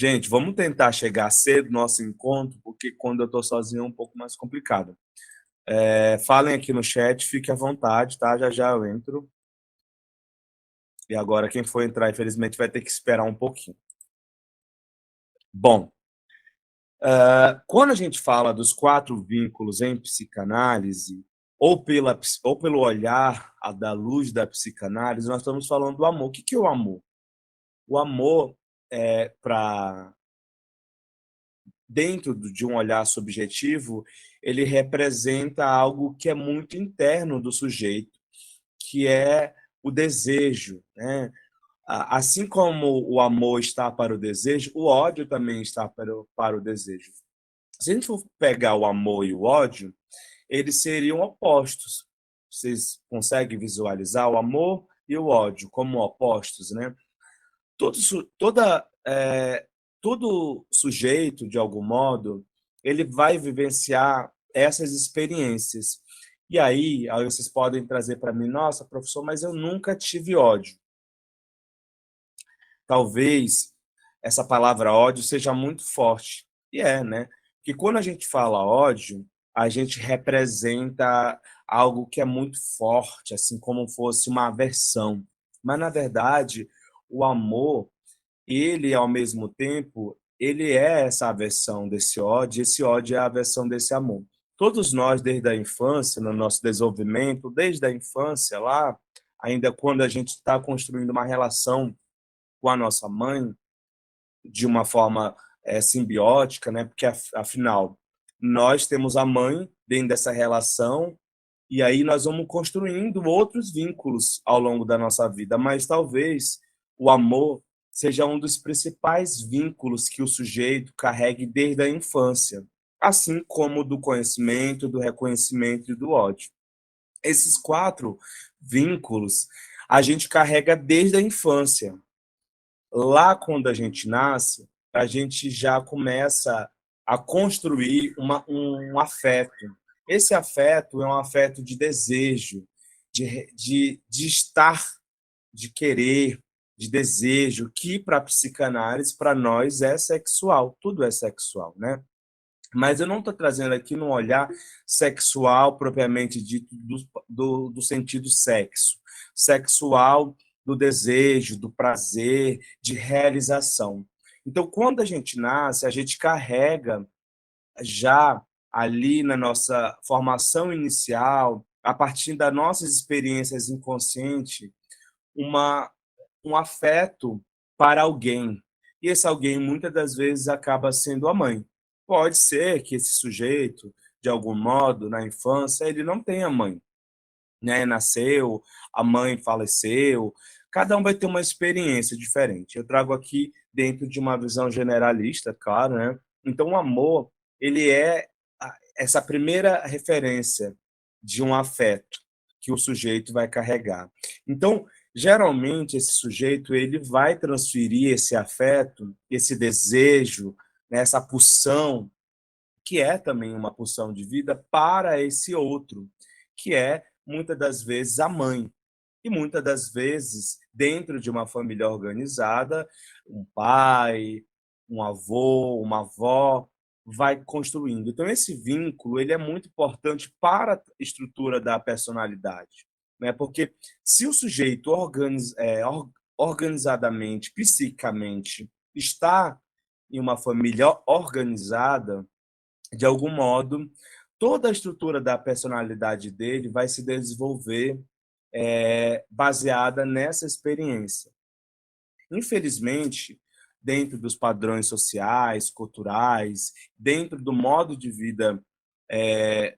Gente, vamos tentar chegar cedo no nosso encontro, porque quando eu estou sozinho é um pouco mais complicado. Falem aqui no chat, fique à vontade, tá? Já já eu entro. E agora quem for entrar, infelizmente, vai ter que esperar um pouquinho. Bom, quando a gente fala dos 4 vínculos em psicanálise, ou pelo olhar da luz da psicanálise, nós estamos falando do amor. O que é o amor? O amor, para dentro de um olhar subjetivo, ele representa algo que é muito interno do sujeito, que é o desejo, né? Assim como o amor está para o desejo, o ódio também está para o desejo. Se a gente for pegar o amor e o ódio, eles seriam opostos. Vocês conseguem visualizar o amor e o ódio como opostos, né? Todo, toda, todo sujeito, de algum modo, ele vai vivenciar essas experiências. E aí vocês podem trazer para mim, nossa, professor, mas eu nunca tive ódio. Talvez essa palavra ódio seja muito forte. E né? Porque quando a gente fala ódio, a gente representa algo que é muito forte, assim como fosse uma aversão. Mas, na verdade, o amor, ele, ao mesmo tempo, ele é essa aversão desse ódio, esse ódio é a aversão desse amor. Todos nós, desde a infância, no nosso desenvolvimento, desde a infância lá, ainda quando a gente está construindo uma relação com a nossa mãe, de uma forma simbiótica, né? Porque, afinal, nós temos a mãe dentro dessa relação, e aí nós vamos construindo outros vínculos ao longo da nossa vida, mas talvez o amor seja um dos principais vínculos que o sujeito carregue desde a infância, assim como do conhecimento, do reconhecimento e do ódio. Esses 4 vínculos a gente carrega desde a infância. Lá, quando a gente nasce, a gente já começa a construir um afeto. Esse afeto é um afeto de desejo, de estar, de querer, de desejo, que para a psicanálise, para nós, é sexual. Tudo é sexual, né? Mas eu não estou trazendo aqui num olhar sexual propriamente dito do sentido sexo. Sexual do desejo, do prazer, de realização. Então, quando a gente nasce, a gente carrega já ali na nossa formação inicial, a partir das nossas experiências inconscientes, uma, um afeto para alguém. E esse alguém, muitas das vezes, acaba sendo a mãe. Pode ser que esse sujeito, de algum modo, na infância, ele não tenha mãe, né? Nasceu, a mãe faleceu, cada um vai ter uma experiência diferente. Eu trago aqui dentro de uma visão generalista, claro, né? Então, o amor, ele é essa primeira referência de um afeto que o sujeito vai carregar. Então, geralmente, esse sujeito ele vai transferir esse afeto, esse desejo, né, essa pulsão, que é também uma pulsão de vida, para esse outro, que é, muitas das vezes, a mãe. E muitas das vezes, dentro de uma família organizada, um pai, um avô, uma avó, vai construindo. Então, esse vínculo ele é muito importante para a estrutura da personalidade, né? Porque se o sujeito organizadamente, psiquicamente, está em uma família organizada, de algum modo, toda a estrutura da personalidade dele vai se desenvolver baseada nessa experiência. Infelizmente, dentro dos padrões sociais, culturais, dentro do modo de vida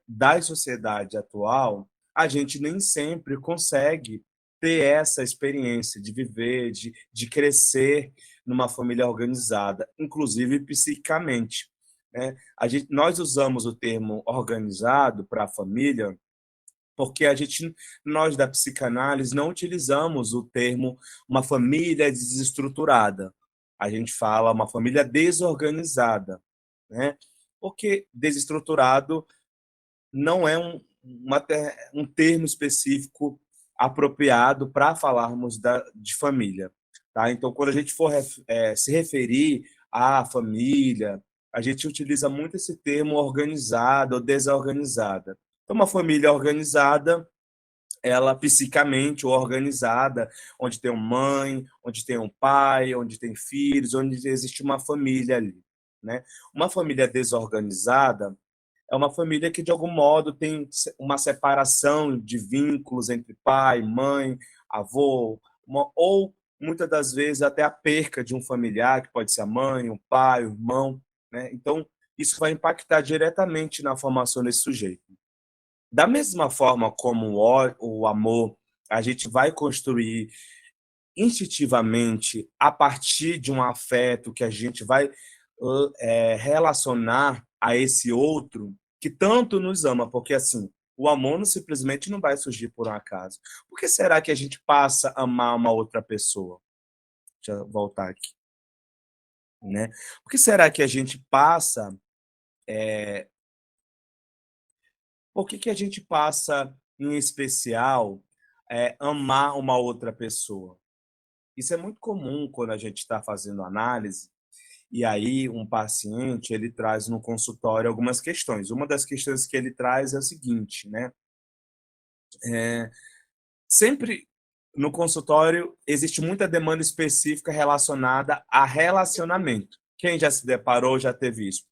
da sociedade atual, a gente nem sempre consegue ter essa experiência de viver, de crescer numa família organizada, inclusive psiquicamente, né? Nós usamos o termo organizado para a família porque nós da psicanálise não utilizamos o termo uma família desestruturada. A gente fala uma família desorganizada, né? Porque desestruturado não é um termo específico apropriado para falarmos de família. Tá? Então, quando a gente for se referir a família, a gente utiliza muito esse termo organizada ou desorganizada. Então, uma família organizada, ela psicamente organizada, onde tem uma mãe, onde tem um pai, onde tem filhos, onde existe uma família ali, né? Uma família desorganizada é uma família que, de algum modo, tem uma separação de vínculos entre pai, mãe, avô, ou muitas das vezes até a perca de um familiar, que pode ser a mãe, o pai, o irmão, né? Então, isso vai impactar diretamente na formação desse sujeito. Da mesma forma como o amor, a gente vai construir instintivamente a partir de um afeto que a gente vai relacionar a esse outro que tanto nos ama, porque assim, o amor não simplesmente não vai surgir por um acaso. Por que será que a gente passa a amar uma outra pessoa? Deixa eu voltar aqui, né? Por que será que a gente passa Por que que a gente passa, em especial, amar uma outra pessoa? Isso é muito comum quando a gente está fazendo análise, e aí um paciente ele traz no consultório algumas questões. Uma das questões que ele traz é o seguinte, né? Sempre no consultório existe muita demanda específica relacionada a relacionamento. Quem já se deparou já teve isso?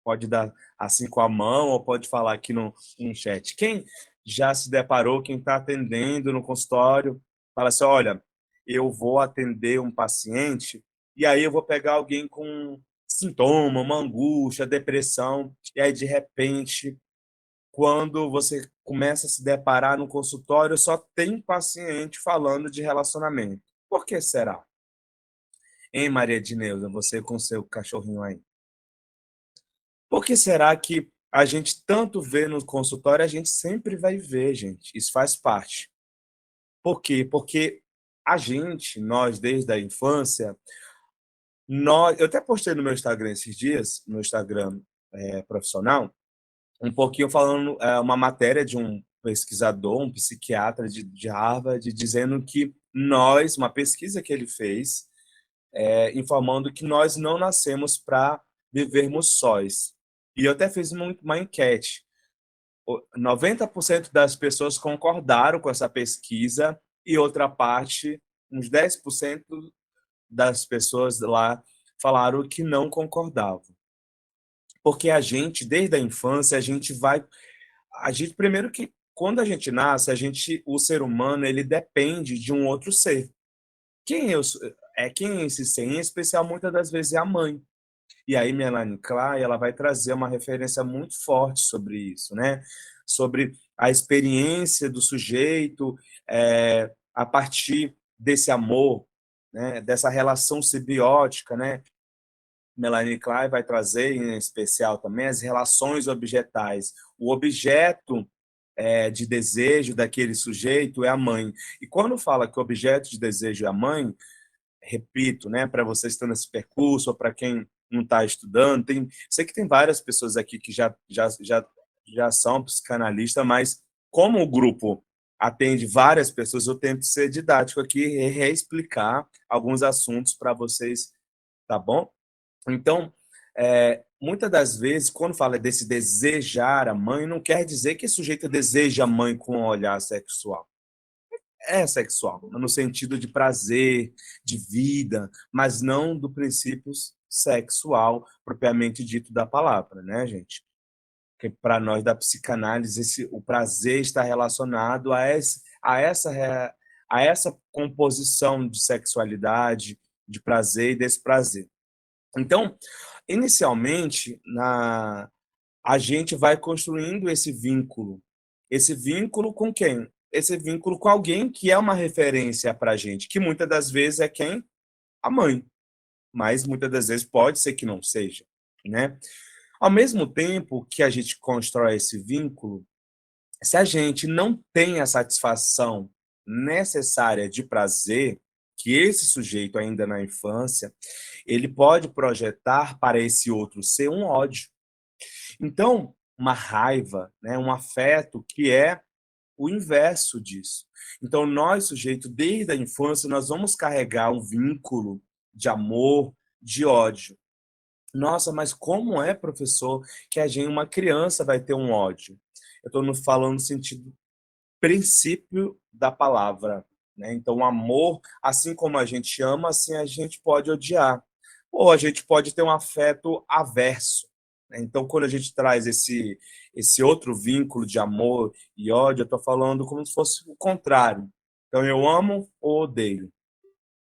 Pode dar assim com a mão ou pode falar aqui no chat. Quem já se deparou, quem está atendendo no consultório, fala assim: olha, eu vou atender um paciente e aí eu vou pegar alguém com sintoma, uma angústia, depressão, e aí de repente, quando você começa a se deparar no consultório, só tem paciente falando de relacionamento. Por que será? Hein, Maria de Neuza, você com seu cachorrinho aí? Por que será que a gente tanto vê no consultório, a gente sempre vai ver, gente? Isso faz parte. Por quê? Porque a gente, nós desde a infância, eu até postei no meu Instagram esses dias, no Instagram profissional, um pouquinho falando uma matéria de um pesquisador, um psiquiatra de Harvard, dizendo que nós, uma pesquisa que ele fez, informando que nós não nascemos para vivermos sós. E eu até fiz uma enquete. 90% das pessoas concordaram com essa pesquisa e outra parte, uns 10% das pessoas lá falaram que não concordavam. Porque a gente, desde a infância, a gente primeiro que quando a gente nasce, o ser humano, ele depende de um outro ser. Quem é esse ser? Em especial, muitas das vezes é a mãe. E aí Melanie Klein, ela vai trazer uma referência muito forte sobre isso, né? Sobre a experiência do sujeito a partir desse amor, né? Dessa relação simbiótica, né? Melanie Klein vai trazer, em especial também, as relações objetais. O objeto de desejo daquele sujeito é a mãe. E quando fala que o objeto de desejo é a mãe, repito, né, para vocês que estão nesse percurso, ou para quem não está estudando, sei que tem várias pessoas aqui que já são psicanalistas, mas como o grupo atende várias pessoas, eu tento ser didático aqui e reexplicar alguns assuntos para vocês, tá bom? Então, muitas das vezes, quando fala desse desejar a mãe, não quer dizer que o sujeito deseja a mãe com um olhar sexual. É sexual, no sentido de prazer, de vida, mas não do princípio sexual propriamente dito da palavra, né, gente? Porque para nós da psicanálise, o prazer está relacionado a essa composição de sexualidade, de prazer e desprazer. Então, inicialmente, a gente vai construindo esse vínculo. Esse vínculo com quem? Esse vínculo com alguém que é uma referência para a gente, que muitas das vezes é quem? A mãe. Mas muitas das vezes pode ser que não seja, né? Ao mesmo tempo que a gente constrói esse vínculo, se a gente não tem a satisfação necessária de prazer, que esse sujeito ainda na infância, ele pode projetar para esse outro ser um ódio. Então, uma raiva, né, um afeto que é o inverso disso. Então, nós, sujeito, desde a infância, nós vamos carregar um vínculo de amor, de ódio. Nossa, mas como é, professor, que uma criança vai ter um ódio? Eu estou falando no sentido princípio da palavra, né? Então, o amor, assim como a gente ama, assim a gente pode odiar. Ou a gente pode ter um afeto averso, né? Então, quando a gente traz esse outro vínculo de amor e ódio, eu estou falando como se fosse o contrário. Então, eu amo ou odeio,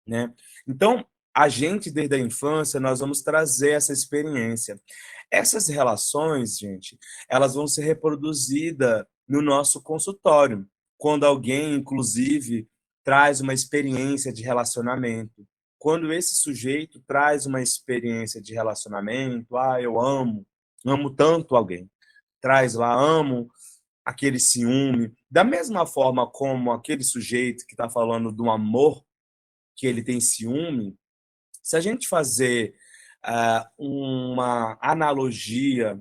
né? Então, a gente, desde a infância, nós vamos trazer essa experiência. Essas relações, gente, elas vão ser reproduzidas no nosso consultório, quando alguém, inclusive, traz uma experiência de relacionamento. Quando esse sujeito traz uma experiência de relacionamento, eu amo tanto alguém. Traz lá, amo aquele ciúme. Da mesma forma como aquele sujeito que está falando do amor, que ele tem ciúme, se a gente fazer uma analogia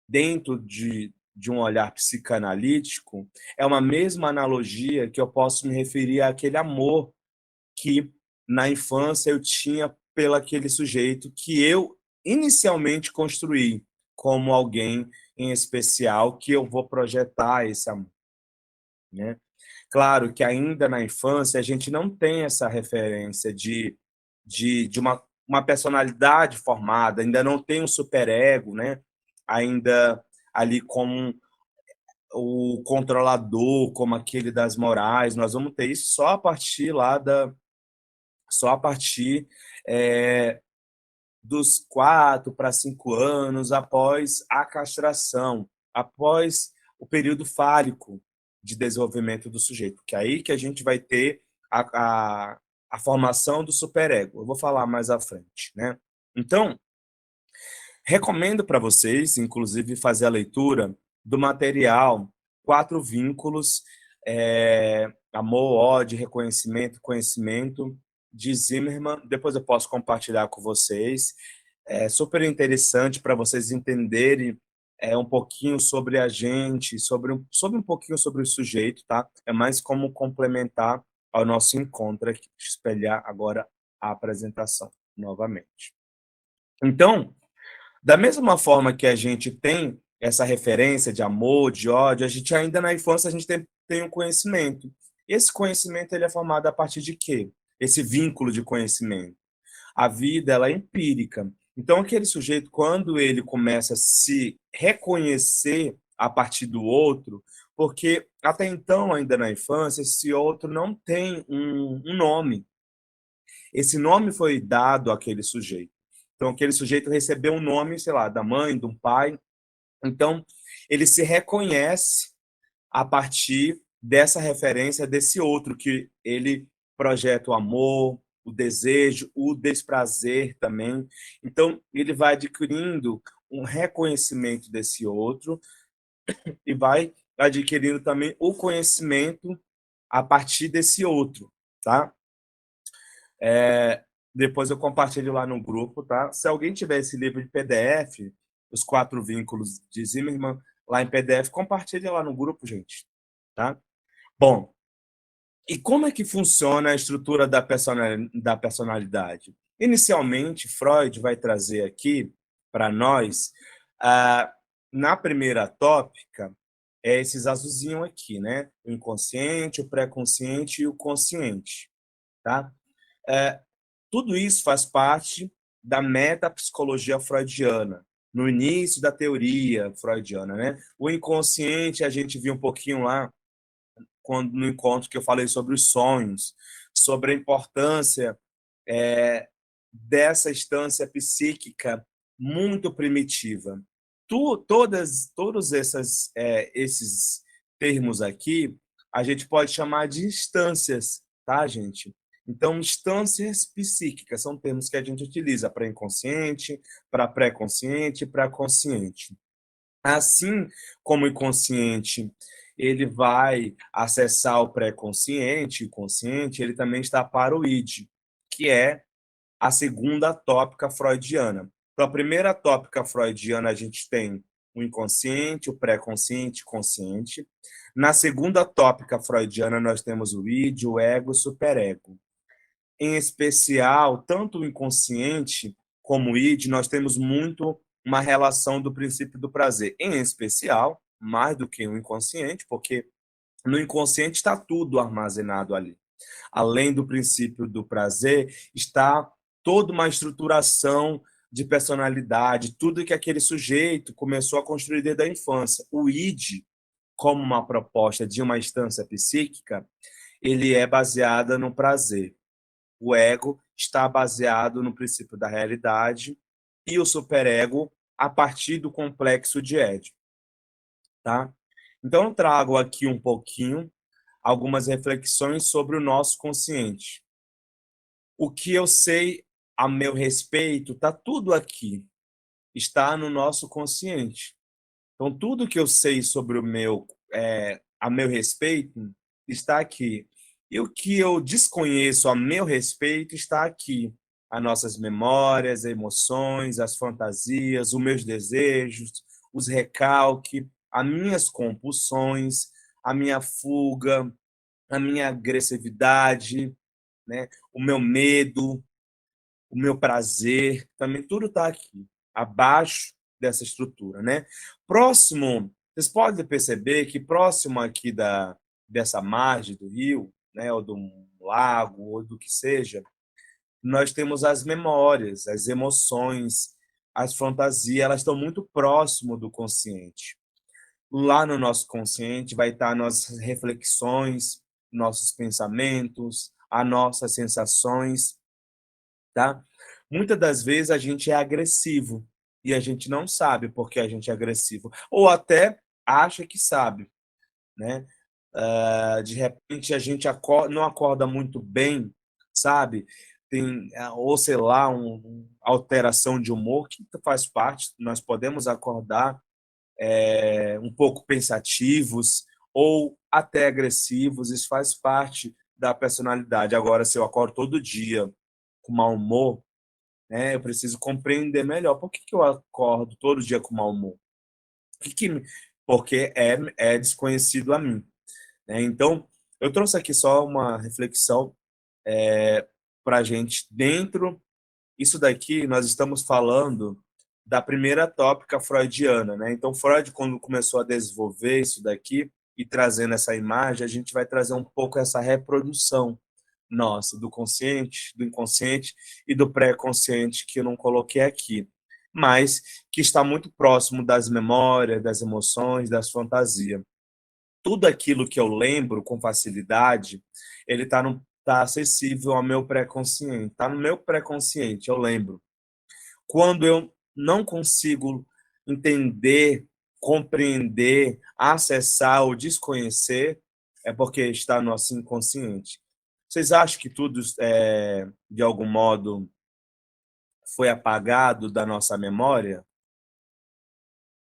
dentro de um olhar psicanalítico, é uma mesma analogia que eu posso me referir àquele amor que na infância eu tinha pelo aquele sujeito que eu inicialmente construí como alguém em especial que eu vou projetar esse amor, né? Claro que ainda na infância a gente não tem essa referência de uma personalidade formada, ainda não tem um superego, né? Ainda ali como o controlador, como aquele das morais, nós vamos ter isso só a partir só a partir é, dos 4 para 5 anos após a castração, após o período fálico de desenvolvimento do sujeito, que é aí que a gente vai ter a, a, a formação do superego. Eu vou falar mais à frente, né? Então, recomendo para vocês, inclusive, fazer a leitura do material Quatro Vínculos, Amor, Ódio, Reconhecimento, Conhecimento, de Zimmermann. Depois eu posso compartilhar com vocês. É super interessante para vocês entenderem um pouquinho sobre a gente, sobre um pouquinho sobre o sujeito, tá? É mais como complementar ao nosso encontro aqui. Deixa eu espelhar agora a apresentação novamente. Então, da mesma forma que a gente tem essa referência de amor, de ódio, a gente ainda na infância a gente tem um conhecimento. Esse conhecimento ele é formado a partir de quê? Esse vínculo de conhecimento. A vida ela é empírica. Então aquele sujeito quando ele começa a se reconhecer a partir do outro, porque até então ainda na infância esse outro não tem um nome. Esse nome foi dado àquele sujeito. Então aquele sujeito recebeu um nome, sei lá, da mãe, do pai. Então ele se reconhece a partir dessa referência desse outro que ele projeta o amor, o desejo, o desprazer também. Então, ele vai adquirindo um reconhecimento desse outro e vai adquirindo também o conhecimento a partir desse outro, tá? Depois eu compartilho lá no grupo, tá? Se alguém tiver esse livro de PDF, os quatro vínculos de Zimmermann, lá em PDF, compartilha lá no grupo, gente, tá? Bom, e como é que funciona a estrutura da personalidade? Inicialmente, Freud vai trazer aqui para nós, ah, na primeira tópica, esses azulzinhos aqui, né? O inconsciente, o pré-consciente e o consciente, tá? Eh, Tudo isso faz parte da metapsicologia freudiana, no início da teoria freudiana, né? O inconsciente, a gente viu um pouquinho lá quando no encontro que eu falei sobre os sonhos, sobre a importância dessa instância psíquica muito primitiva. Todos esses termos aqui a gente pode chamar de instâncias, tá, gente? Então, instâncias psíquicas são termos que a gente utiliza para inconsciente, para pré-consciente, para consciente. Assim como o inconsciente ele vai acessar o pré-consciente, o consciente, ele também está para o id, que é a segunda tópica freudiana. Então, a primeira tópica freudiana a gente tem o inconsciente, o pré-consciente, o consciente. Na segunda tópica freudiana nós temos o id, o ego, o superego. Em especial, tanto o inconsciente como id, nós temos muito uma relação do princípio do prazer, em especial, mais do que o inconsciente, porque no inconsciente está tudo armazenado ali. Além do princípio do prazer, está toda uma estruturação de personalidade, tudo que aquele sujeito começou a construir desde a infância. O id, como uma proposta de uma instância psíquica, ele é baseada no prazer. O ego está baseado no princípio da realidade e o superego a partir do complexo de Édipo, tá? Então eu trago aqui um pouquinho algumas reflexões sobre o nosso consciente. O que eu sei a meu respeito está tudo aqui, está no nosso consciente. Então tudo que eu sei sobre o meu a meu respeito está aqui. E o que eu desconheço a meu respeito está aqui. As nossas memórias, emoções, as fantasias, os meus desejos, os recalques, as minhas compulsões, a minha fuga, a minha agressividade, né? O meu medo, o meu prazer, também tudo está aqui, abaixo dessa estrutura, né? Próximo, vocês podem perceber que próximo aqui dessa margem do rio, né, ou do lago, ou do que seja, nós temos as memórias, as emoções, as fantasias, elas estão muito próximo do consciente. Lá no nosso consciente vai estar nossas reflexões, nossos pensamentos, as nossas sensações, tá? Muitas das vezes a gente é agressivo e a gente não sabe por que a gente é agressivo, ou até acha que sabe, né? De repente a gente não acorda muito bem, sabe? Tem, ou sei lá, alteração de humor, que faz parte, nós podemos acordar um pouco pensativos ou até agressivos, isso faz parte da personalidade. Agora, se eu acordo todo dia com mau humor, né, eu preciso compreender melhor por que eu acordo todo dia com mau humor. Porque é desconhecido a mim, né? Então, eu trouxe aqui só uma reflexão para a gente dentro. Isso daqui nós estamos falando da primeira tópica freudiana, né? Então, Freud, quando começou a desenvolver isso daqui e trazendo essa imagem, a gente vai trazer um pouco essa reprodução nossa, do consciente, do inconsciente e do pré-consciente, que eu não coloquei aqui, mas que está muito próximo das memórias, das emoções, das fantasias. Tudo aquilo que eu lembro com facilidade, ele tá acessível ao meu pré-consciente, está no meu pré-consciente, eu lembro. Quando eu não consigo entender, compreender, acessar ou desconhecer, é porque está no nosso inconsciente. Vocês acham que tudo, de algum modo, foi apagado da nossa memória?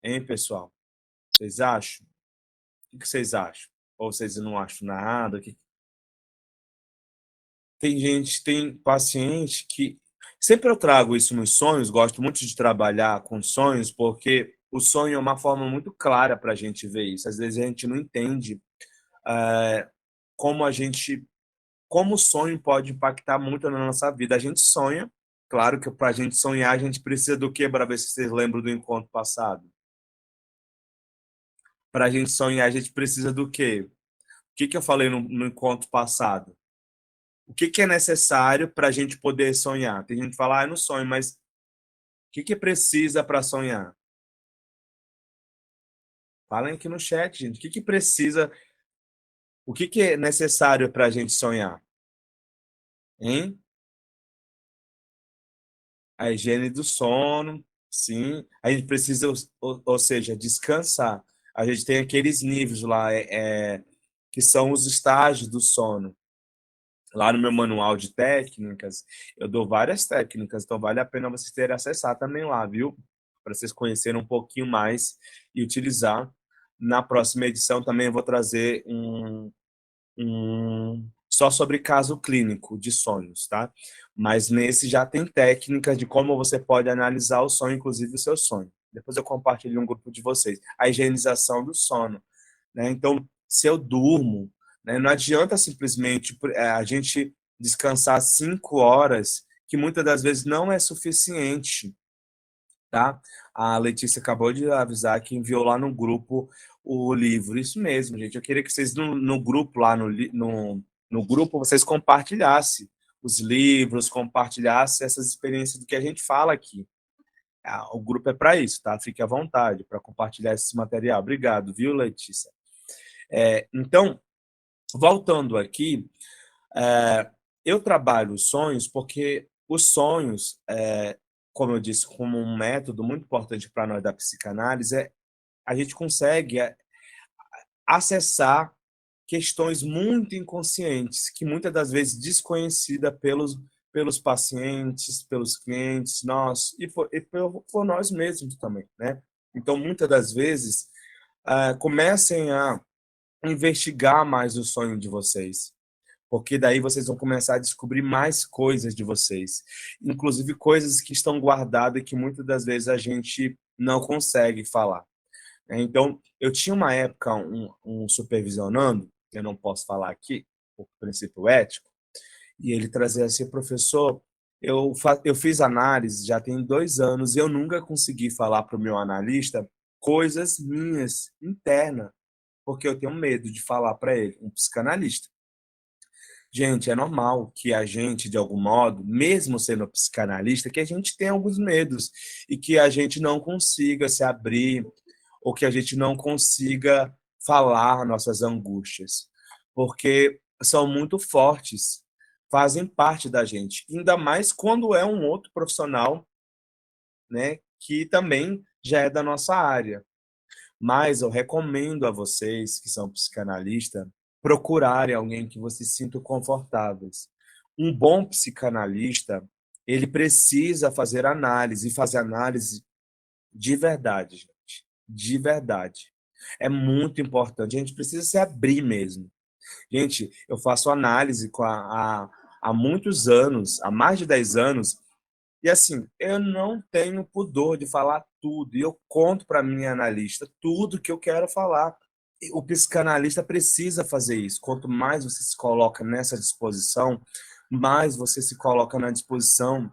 Hein, pessoal? Vocês acham? O que vocês acham? Ou vocês não acham nada? Tem paciente que. Sempre eu trago isso nos sonhos, gosto muito de trabalhar com sonhos, porque o sonho é uma forma muito clara para a gente ver isso. Às vezes a gente não entende como a gente. Como o sonho pode impactar muito na nossa vida. A gente sonha, claro que para a gente sonhar, a gente precisa do quê? Para ver se vocês lembram do encontro passado. Para a gente sonhar, a gente precisa do quê? O que eu falei no encontro passado? O que é necessário para a gente poder sonhar? Tem gente que fala, eu não sonho, mas o que precisa para sonhar? Falem aqui no chat, gente. O que precisa? O que é necessário para a gente sonhar? Hein? A higiene do sono, sim. A gente precisa, ou seja, descansar. A gente tem aqueles níveis lá, que são os estágios do sono. Lá no meu manual de técnicas, eu dou várias técnicas, então vale a pena vocês terem acessar também lá, viu? Para vocês conhecerem um pouquinho mais e utilizar. Na próxima edição também eu vou trazer só sobre caso clínico de sonhos, tá? Mas nesse já tem técnicas de como você pode analisar o sonho, inclusive o seu sonho. Depois eu compartilho em um grupo de vocês. A higienização do sono, né? Então, se eu durmo, né, não adianta simplesmente a gente descansar 5 horas que muitas das vezes não é suficiente, tá? A Letícia acabou de avisar que enviou lá no grupo o livro. Isso mesmo, gente. Eu queria que vocês no grupo lá no grupo vocês compartilhassem os livros, compartilhassem essas experiências do que a gente fala aqui. Ah, o grupo é para isso, tá? Fique à vontade para compartilhar esse material. Obrigado, viu, Letícia? Então, voltando aqui, eu trabalho os sonhos porque os sonhos, como eu disse, como um método muito importante para nós da psicanálise, a gente consegue acessar questões muito inconscientes, que muitas das vezes desconhecida pelos pacientes, pelos clientes, nós, por nós mesmos também, né? Então, muitas das vezes, comecem a investigar mais o sonho de vocês, porque daí vocês vão começar a descobrir mais coisas de vocês, inclusive coisas que estão guardadas e que muitas das vezes a gente não consegue falar. Então, eu tinha uma época um supervisionando, eu não posso falar aqui, por princípio ético, e ele trazia assim, professor, eu fiz análise já tem 2 anos e eu nunca consegui falar para o meu analista coisas minhas, internas, porque eu tenho medo de falar para ele, um psicanalista. Gente, é normal que a gente, de algum modo, mesmo sendo psicanalista, que a gente tenha alguns medos e que a gente não consiga se abrir ou que a gente não consiga falar nossas angústias, porque são muito fortes, fazem parte da gente, ainda mais quando é um outro profissional, né, que também já é da nossa área. Mas eu recomendo a vocês que são psicanalistas procurarem alguém que vocês se sintam confortáveis. Um bom psicanalista, ele precisa fazer análise, e fazer análise de verdade, gente. De verdade. É muito importante. A gente precisa se abrir mesmo. Gente, eu faço análise há muitos anos, há mais de 10 anos, e assim, eu não tenho pudor de falar tudo. E eu conto para minha analista tudo que eu quero falar. E o psicanalista precisa fazer isso. Quanto mais você se coloca nessa disposição, mais você se coloca na disposição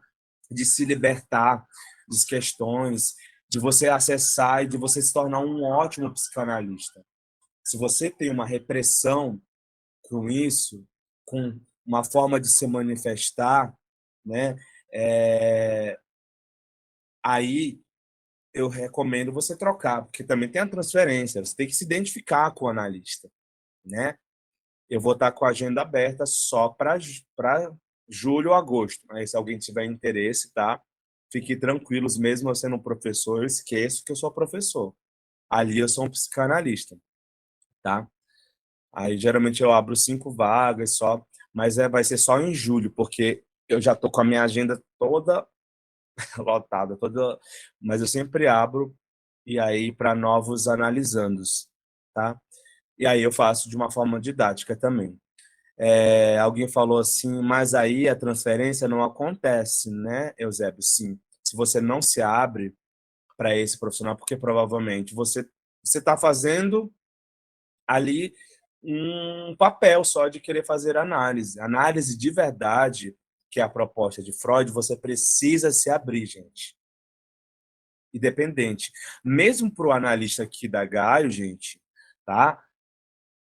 de se libertar das questões, de você acessar e de você se tornar um ótimo psicanalista. Se você tem uma repressão com isso, com uma forma de se manifestar, né? É, aí eu recomendo você trocar, porque também tem a transferência, você tem que se identificar com o analista, né? Eu vou estar com a agenda aberta só para julho ou agosto, mas se alguém tiver interesse, tá? Fique tranquilos, mesmo eu sendo um professor, eu esqueço que eu sou professor. Ali eu sou um psicanalista, tá? Aí geralmente eu abro 5 vagas só, mas vai ser só em julho, porque eu já tô com a minha agenda toda lotada, toda, mas eu sempre abro e aí para novos analisandos, tá? E aí eu faço de uma forma didática também. Alguém falou assim, mas aí a transferência não acontece, né, Eusébio? Sim. Se você não se abre para esse profissional, porque provavelmente você está fazendo ali um papel só de querer fazer análise. Análise de verdade, que é a proposta de Freud, você precisa se abrir, gente. Independente. Mesmo para o analista aqui da Gaio, gente, tá?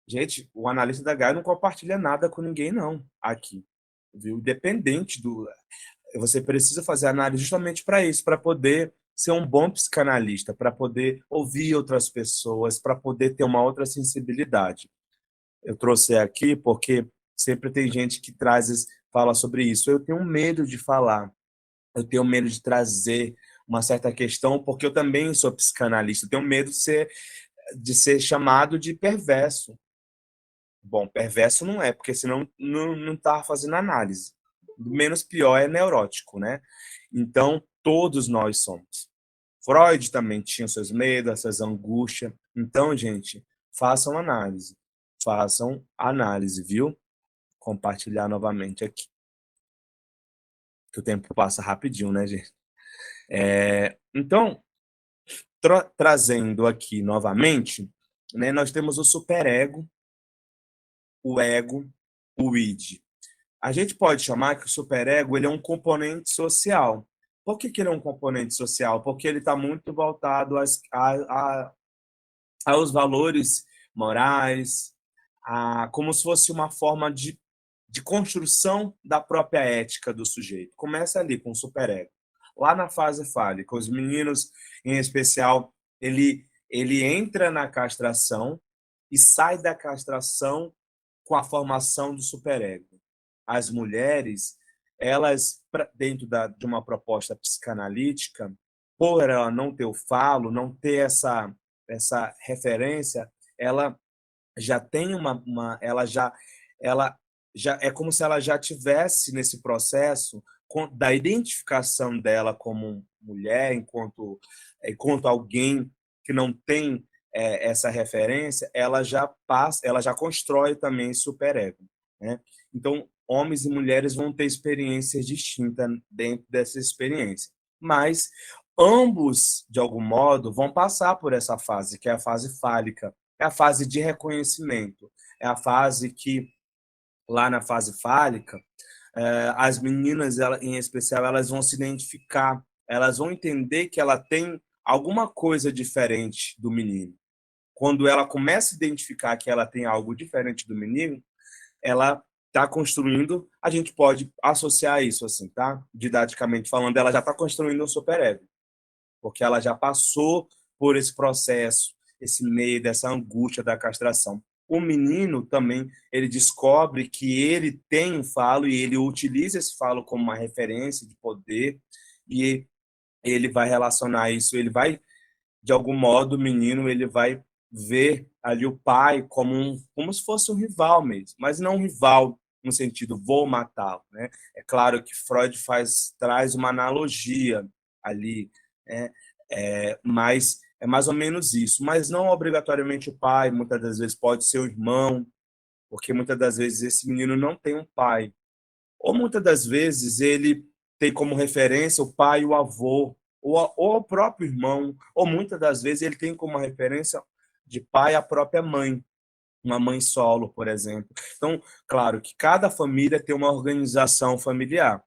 Gente, o analista da Gaia não compartilha nada com ninguém, não, aqui. Viu? Independente do. Você precisa fazer análise justamente para isso, para poder ser um bom psicanalista, para poder ouvir outras pessoas, para poder ter uma outra sensibilidade. Eu trouxe aqui porque sempre tem gente que fala sobre isso. Eu tenho medo de falar, eu tenho medo de trazer uma certa questão, porque eu também sou psicanalista, eu tenho medo de ser chamado de perverso. Bom, perverso não é, porque senão não tá fazendo análise. Menos pior é neurótico, né? Então, todos nós somos. Freud também tinha seus medos, suas angústias. Então, gente, façam análise. Façam análise, viu? Compartilhar novamente aqui. Que o tempo passa rapidinho, né, gente? Então, trazendo aqui novamente, né, nós temos o superego, o ego, o id. A gente pode chamar que o superego ele é um componente social. Por que que ele é um componente social? Porque ele está muito voltado aos valores morais, como se fosse uma forma de construção da própria ética do sujeito. Começa ali com o superego. Lá na fase fálica, os meninos, em especial, ele entra na castração e sai da castração com a formação do superego. As mulheres, elas, dentro de uma proposta psicanalítica, por ela não ter o falo, não ter essa referência, ela já tem ela já é como se ela já tivesse nesse processo da identificação dela como mulher, enquanto alguém que não tem essa referência, ela já constrói também esse superego, né? Então, homens e mulheres vão ter experiências distintas dentro dessa experiência, mas ambos, de algum modo, vão passar por essa fase, que é a fase fálica, é a fase de reconhecimento, é a fase que, lá na fase fálica, as meninas, em especial, elas vão se identificar, elas vão entender que ela tem alguma coisa diferente do menino. Quando ela começa a identificar que ela tem algo diferente do menino, ela está construindo, a gente pode associar isso assim, tá? Didaticamente falando, ela já está construindo um superego, porque ela já passou por esse processo, esse meio dessa angústia da castração. O menino também, ele descobre que ele tem um falo e ele utiliza esse falo como uma referência de poder e ele vai relacionar isso, ele vai, de algum modo, o menino, ele vai ver ali o pai como se fosse um rival mesmo, mas não um rival no sentido vou matá-lo, né? É claro que Freud traz uma analogia ali, né? Mas é mais ou menos isso, mas não obrigatoriamente o pai, muitas das vezes pode ser o irmão, porque muitas das vezes esse menino não tem um pai, ou muitas das vezes ele tem como referência o pai e o avô, ou o próprio irmão, ou muitas das vezes ele tem como referência de pai a própria mãe, uma mãe solo, por exemplo. Então, claro que cada família tem uma organização familiar,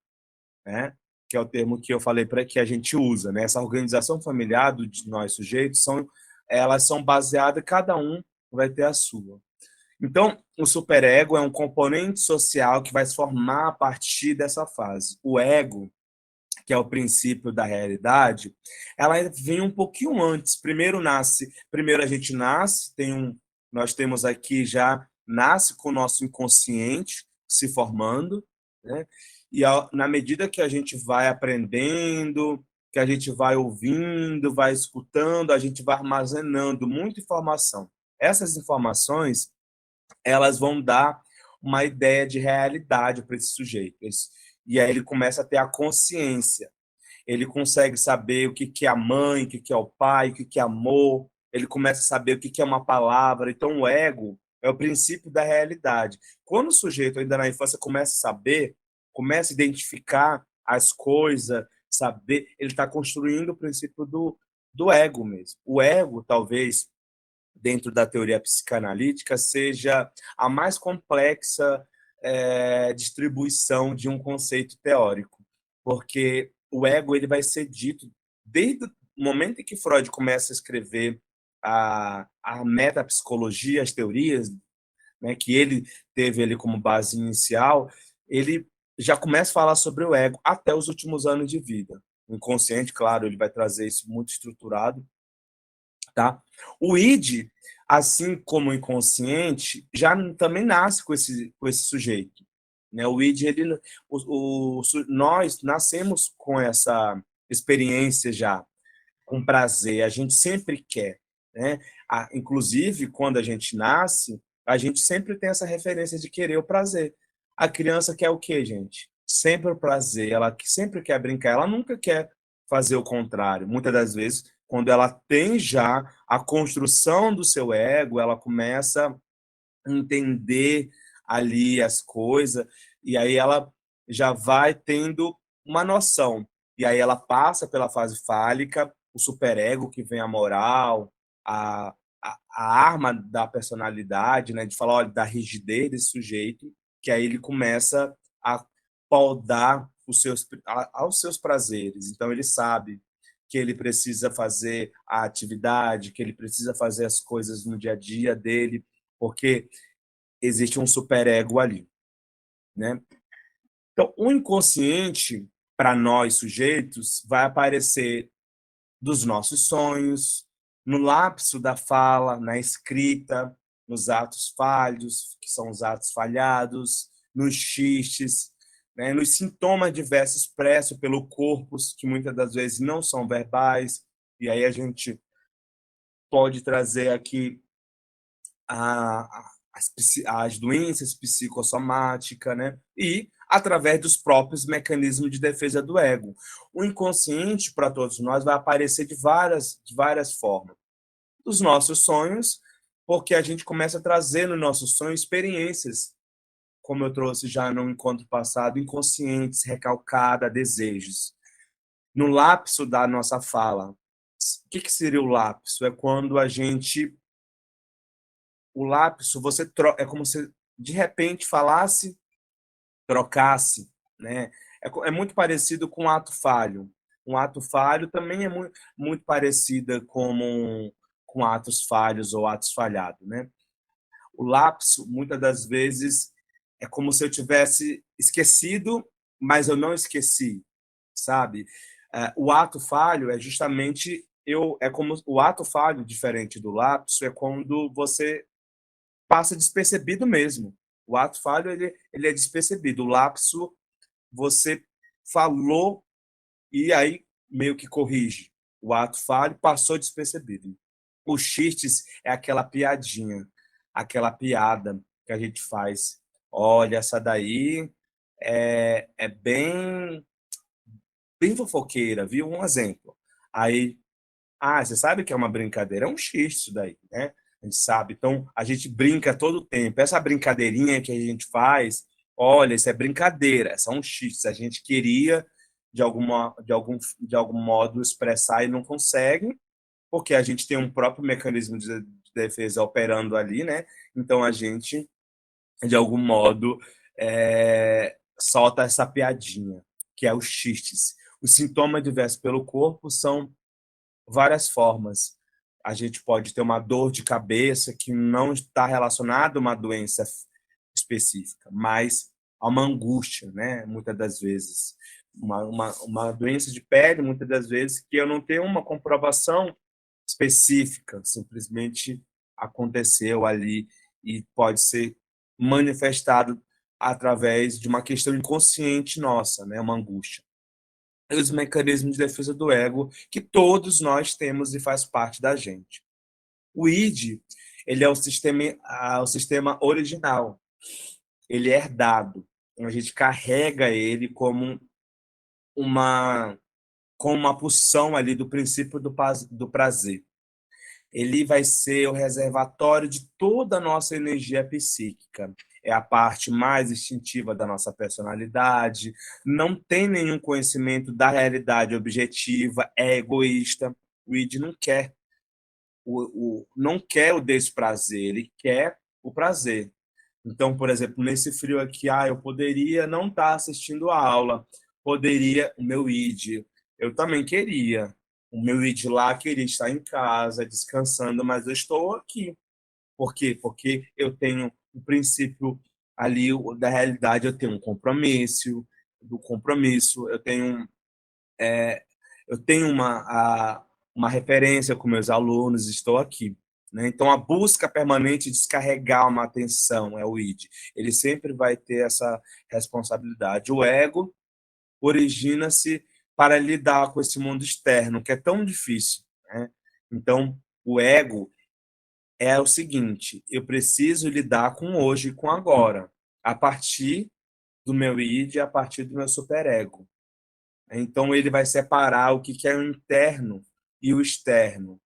né? Que é o termo que eu falei para que a gente usa, né? Essa organização familiar de nós sujeitos elas são baseadas, cada um vai ter a sua. Então, o superego é um componente social que vai se formar a partir dessa fase. O ego, que é o princípio da realidade, ela vem um pouquinho antes. Primeiro a gente nasce, nós temos aqui já nasce com o nosso inconsciente se formando, né? E na medida que a gente vai aprendendo, que a gente vai ouvindo, vai escutando, a gente vai armazenando muita informação. Essas informações elas vão dar uma ideia de realidade para esse sujeito. E aí ele começa a ter a consciência. Ele consegue saber o que que é a mãe, o que que é o pai, o que que é amor. Ele começa a saber o que que é uma palavra. Então, o ego é o princípio da realidade. Quando o sujeito, ainda na infância, começa a saber, começa a identificar as coisas, saber, ele está construindo o princípio do ego mesmo. O ego, talvez, dentro da teoria psicanalítica, seja a mais complexa distribuição de um conceito teórico, porque o ego ele vai ser dito desde o momento em que Freud começa a escrever a metapsicologia, as teorias, né, que ele teve ali como base inicial, ele já começa a falar sobre o ego até os últimos anos de vida. O inconsciente, claro, ele vai trazer isso muito estruturado, tá? O id, assim como o inconsciente, já também nasce com esse sujeito, né? O id, nós nascemos com essa experiência já, com prazer, a gente sempre quer, né? Inclusive, quando a gente nasce, a gente sempre tem essa referência de querer o prazer. A criança quer o quê, gente? Sempre o prazer, ela sempre quer brincar, ela nunca quer fazer o contrário. Muitas das vezes, quando ela tem já a construção do seu ego, ela começa a entender ali as coisas, e aí ela já vai tendo uma noção. E aí ela passa pela fase fálica, o superego, que vem a moral, a, a arma da personalidade, né, de falar, olha, da rigidez desse sujeito, que aí ele começa a podar aos seus prazeres. Então, ele sabe que ele precisa fazer a atividade, que ele precisa fazer as coisas no dia a dia dele, porque existe um superego ali, né? Então, o inconsciente, para nós sujeitos, vai aparecer dos nossos sonhos, no lapso da fala, na escrita, nos atos falhos, que são os atos falhados, nos xistes, né, nos sintomas diversos expressos pelo corpo, que muitas das vezes não são verbais, e aí a gente pode trazer aqui as doenças psicossomáticas, né? E através dos próprios mecanismos de defesa do ego. O inconsciente, para todos nós, vai aparecer de várias formas. Dos nossos sonhos, porque a gente começa a trazer no nosso sonho experiências, como eu trouxe já no encontro passado, inconscientes, recalcada, desejos. No lapso da nossa fala, o que seria o lapso? É quando a gente o lapso, é como se de repente falasse, trocasse, né? É muito parecido com um ato falho. Um ato falho também é muito parecida com atos falhos ou atos falhados, né? O lapso, muitas das vezes, é como se eu tivesse esquecido, mas eu não esqueci, sabe? O ato falho é justamente é como o ato falho, diferente do lapso, é quando você passa despercebido mesmo. O ato falho ele é despercebido. O lapso você falou e aí meio que corrige. O ato falho passou despercebido. O xistes é aquela piadinha, aquela piada que a gente faz. Olha, essa daí é bem fofoqueira, viu? Um exemplo. Aí você sabe que é uma brincadeira? É um xiste isso daí, né? A gente sabe. Então, a gente brinca todo o tempo. Essa brincadeirinha que a gente faz, olha, isso é brincadeira, são xistes. A gente queria, de algum modo, expressar e não consegue, porque a gente tem um próprio mecanismo de defesa operando ali, né? Então, a gente, de algum modo, solta essa piadinha, que é os xistes. Os sintomas diversos pelo corpo são várias formas. A gente pode ter uma dor de cabeça que não está relacionada a uma doença específica, mas a uma angústia, né? Muitas das vezes. Uma doença de pele, muitas das vezes, que eu não tenho uma comprovação específica, simplesmente aconteceu ali e pode ser manifestado através de uma questão inconsciente nossa, né? Uma angústia os mecanismos de defesa do ego que todos nós temos e faz parte da gente. O id, ele é o sistema original, ele é herdado. A gente carrega ele uma, como uma pulsão ali do princípio do prazer. Ele vai ser o reservatório de toda a nossa energia psíquica. É a parte mais instintiva da nossa personalidade, não tem nenhum conhecimento da realidade objetiva, é egoísta. O id não quer o desprazer, ele quer o prazer. Então, por exemplo, nesse frio aqui, eu poderia não estar assistindo a aula, poderia o meu id, eu também queria. O meu id lá queria estar em casa, descansando, mas eu estou aqui. Por quê? Porque eu tenho o princípio ali da realidade, eu tenho um compromisso, do compromisso, eu tenho uma referência com meus alunos, estou aqui. Né? Então, a busca permanente de descarregar uma atenção é o id. Ele sempre vai ter essa responsabilidade. O ego origina-se para lidar com esse mundo externo, que é tão difícil. Né? Então, o ego é o seguinte: eu preciso lidar com hoje e com agora, a partir do meu id, a partir do meu superego. Então, ele vai separar o que é o interno e o externo.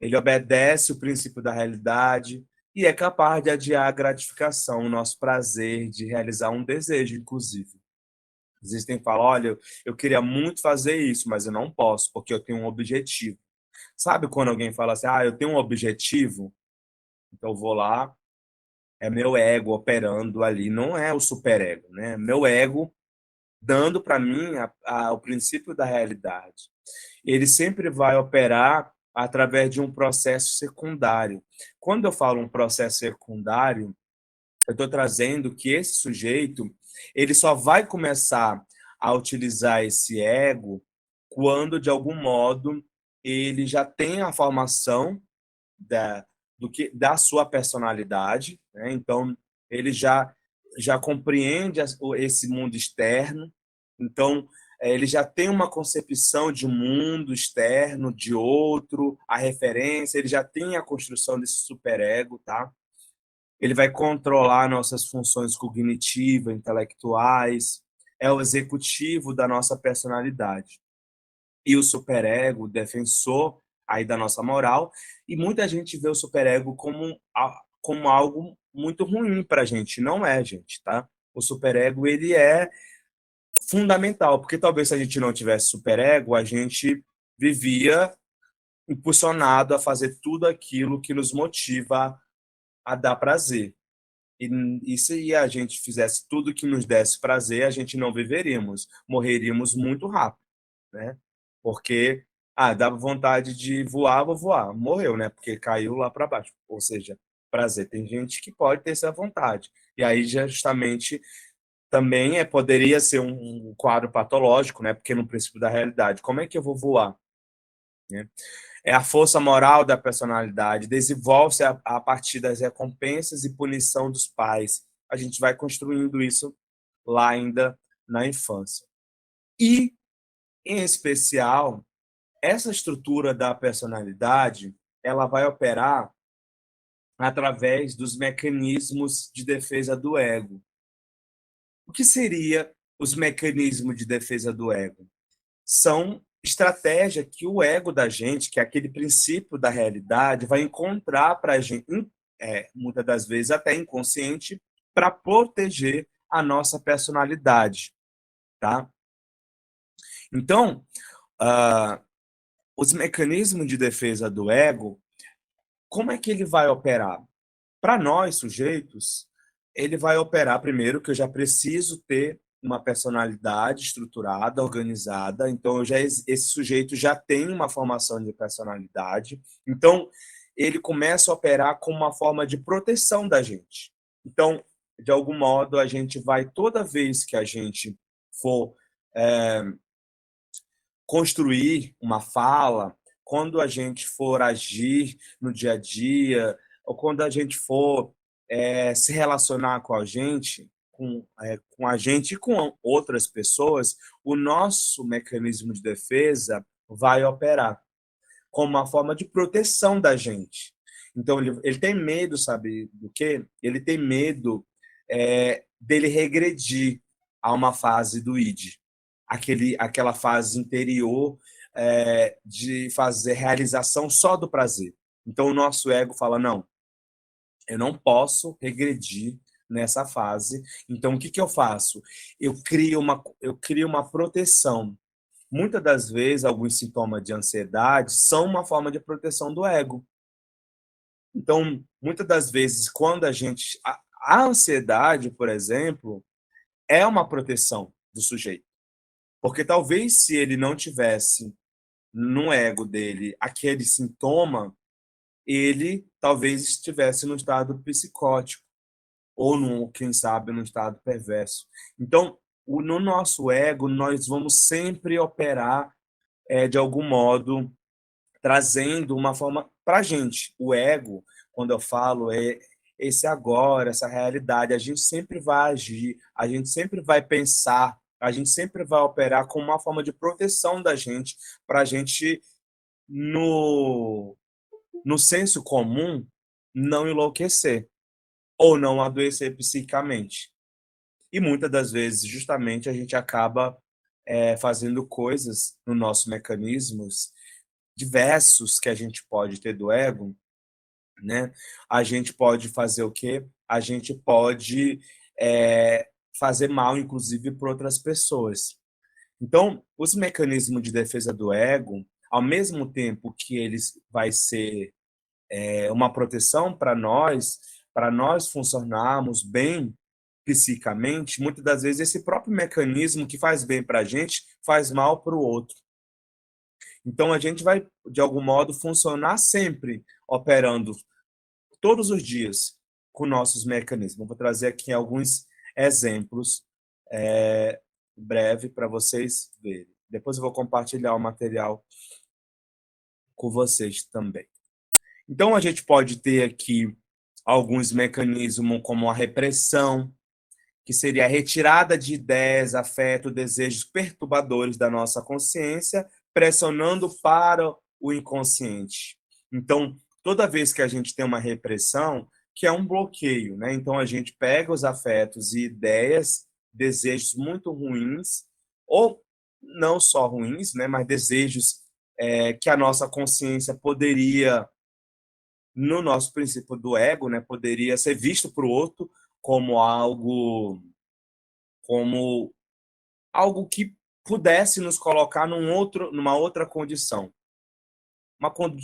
Ele obedece o princípio da realidade e é capaz de adiar a gratificação, o nosso prazer de realizar um desejo, inclusive. Existem que falam, olha, eu queria muito fazer isso, mas eu não posso, porque eu tenho um objetivo. Sabe quando alguém fala assim, eu tenho um objetivo, então eu vou lá É meu ego operando ali, não é o superego, né? Meu ego dando para mim o princípio da realidade. Ele sempre vai operar através de um processo secundário. Quando eu falo um processo secundário, eu estou trazendo que esse sujeito ele só vai começar a utilizar esse ego quando, de algum modo, ele já tem a formação da, da sua personalidade, né? Então, ele já compreende esse mundo externo, então, ele já tem uma concepção de mundo externo, de outro, a referência, ele já tem a construção desse superego, tá? Ele vai controlar nossas funções cognitivas, intelectuais, é o executivo da nossa personalidade. E o superego, o defensor aí da nossa moral, e muita gente vê o superego como algo muito ruim para a gente. Não é, gente, tá? O superego, ele é fundamental, porque talvez se a gente não tivesse superego, a gente vivia impulsionado a fazer tudo aquilo que nos motiva a dar prazer. E se a gente fizesse tudo que nos desse prazer, a gente não viveríamos, morreríamos muito rápido, né? Porque, dava vontade de voar, vou voar. Morreu, né? Porque caiu lá para baixo. Ou seja, prazer. Tem gente que pode ter essa vontade. E aí, já justamente, também poderia ser um quadro patológico, né? Porque no princípio da realidade, como é que eu vou voar? Né? É a força moral da personalidade, desenvolve-se a partir das recompensas e punição dos pais. A gente vai construindo isso lá ainda na infância. E, em especial, essa estrutura da personalidade, ela vai operar através dos mecanismos de defesa do ego. O que seria os mecanismos de defesa do ego? São estratégia que o ego da gente, que é aquele princípio da realidade, vai encontrar para a gente, muitas das vezes até inconsciente, para proteger a nossa personalidade, tá? Então, uh, os mecanismos de defesa do ego, como é que ele vai operar? Para nós, sujeitos, ele vai operar primeiro que eu já preciso ter uma personalidade estruturada, organizada. Então, esse sujeito já tem uma formação de personalidade. Então, ele começa a operar como uma forma de proteção da gente. Então, de algum modo, a gente vai, toda vez que a gente for é, construir uma fala, quando a gente for agir no dia a dia, ou quando a gente for se relacionar com a gente e com outras pessoas, o nosso mecanismo de defesa vai operar como uma forma de proteção da gente. Então, ele tem medo, sabe do quê? Ele tem medo dele regredir a uma fase do id, aquela fase interior de fazer realização só do prazer. Então, o nosso ego fala, não, eu não posso regredir nessa fase. Então, o que, que eu faço? Eu crio uma proteção. Muitas das vezes, alguns sintomas de ansiedade são uma forma de proteção do ego. Então, muitas das vezes, quando a ansiedade, por exemplo, é uma proteção do sujeito. Porque talvez se ele não tivesse no ego dele aquele sintoma, ele talvez estivesse no estado psicótico ou quem sabe, no estado perverso. Então, no nosso ego, nós vamos sempre operar de algum modo trazendo uma forma para a gente. O ego, quando eu falo, é esse agora, essa realidade. A gente sempre vai agir, a gente sempre vai pensar, a gente sempre vai operar como uma forma de proteção da gente, para a gente, no, no senso comum, não enlouquecer ou não adoecer psicicamente. E muitas das vezes, justamente, a gente acaba fazendo coisas no nossos mecanismos diversos que a gente pode ter do ego, né? A gente pode fazer o quê? A gente pode fazer mal, inclusive, para outras pessoas. Então, os mecanismos de defesa do ego, ao mesmo tempo que eles vai ser uma proteção para nós, para nós funcionarmos bem psicamente, muitas das vezes esse próprio mecanismo que faz bem para a gente faz mal para o outro. Então a gente vai, de algum modo, funcionar sempre operando todos os dias com nossos mecanismos. Vou trazer aqui alguns exemplos breve para vocês verem. Depois eu vou compartilhar o material com vocês também. Então a gente pode ter aqui alguns mecanismos como a repressão, que seria a retirada de ideias, afeto, desejos perturbadores da nossa consciência, pressionando para o inconsciente. Então, toda vez que a gente tem uma repressão, que é um bloqueio, né? Então a gente pega os afetos e ideias, desejos muito ruins, ou não só ruins, né? Mas desejos que a nossa consciência poderia, no nosso princípio do ego, né? Poderia ser visto para o outro como algo como algo que pudesse nos colocar numa outra condição.